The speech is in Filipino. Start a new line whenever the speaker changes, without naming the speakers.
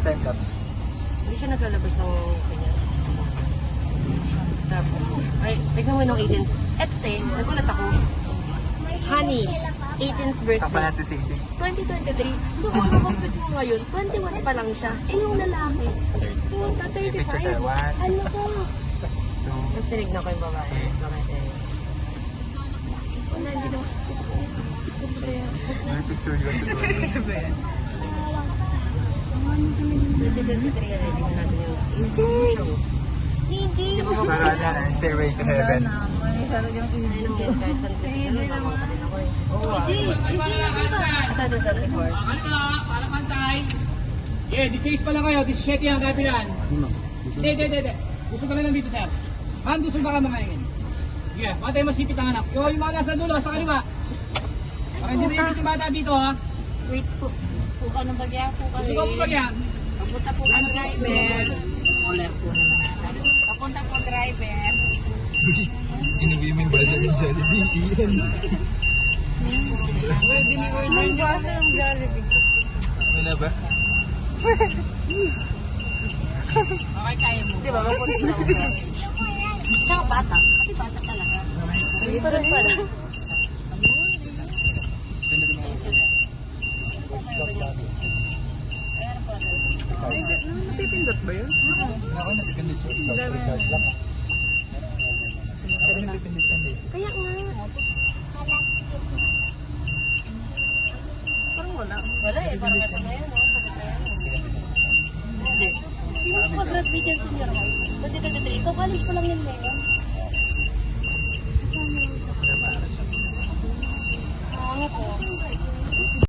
time lapse.
Hindi siya naglalabas ng kanya. Tapos, ay, tignan mo nung 18. Ete, nagulat ako. Honey, 18th birthday.
Kapal natin si AJ.
2023. So, kung nakumpit mo ngayon, 21 pa lang siya. Eh, yung lalaki, pumunta 35. Ano ko? Tapos tinignan ko yung babae. Bakit eh? Wala, hindi naman.
May picture yun.
2023 yan eh. Tignan natin yung show. Hindi pa ba
Para na, Stairway to Heaven.
Ayun ang yan kahit saan sa kilo. Tama pa din ako eh. Oo ah. Ito, 24.
Para pantay. Yeah, 16 pa lang kayo. 17 ang kapilan. Hindi. Gusto ka na lang dito, sir. Ma'am, gusto ka mga ngayon. Yeah, patay masipit ang anak. Yung mga nasa dulo, sa kaliwa. Para hindi na yung bata dito, ha?
Wait po. Puka ng bagya po kasi.
Gusto ko po bagyan.
Papunta po ang driver. Uler po naman natin. Papunta po driver.
Inuwi mo yung braso ng Jollibee. Iyan.
Ang basa ng Jollibee.
Ano na ba?
Okay, kaya mo. Di ba? Papunta na ako. Tsaka bata. Kasi bata talaga. Sige pa rin pala. Napipindot ba yun?
Ako napipindot siya. Ako napipindot siya.
Kaya nga. Parang wala. Wala eh. Parang ito na yan. Sagot na yan. Hindi. Hindi mo mag-graduate yan sa year 2023. Ikaw college pa lang yan ngayon. Ano po?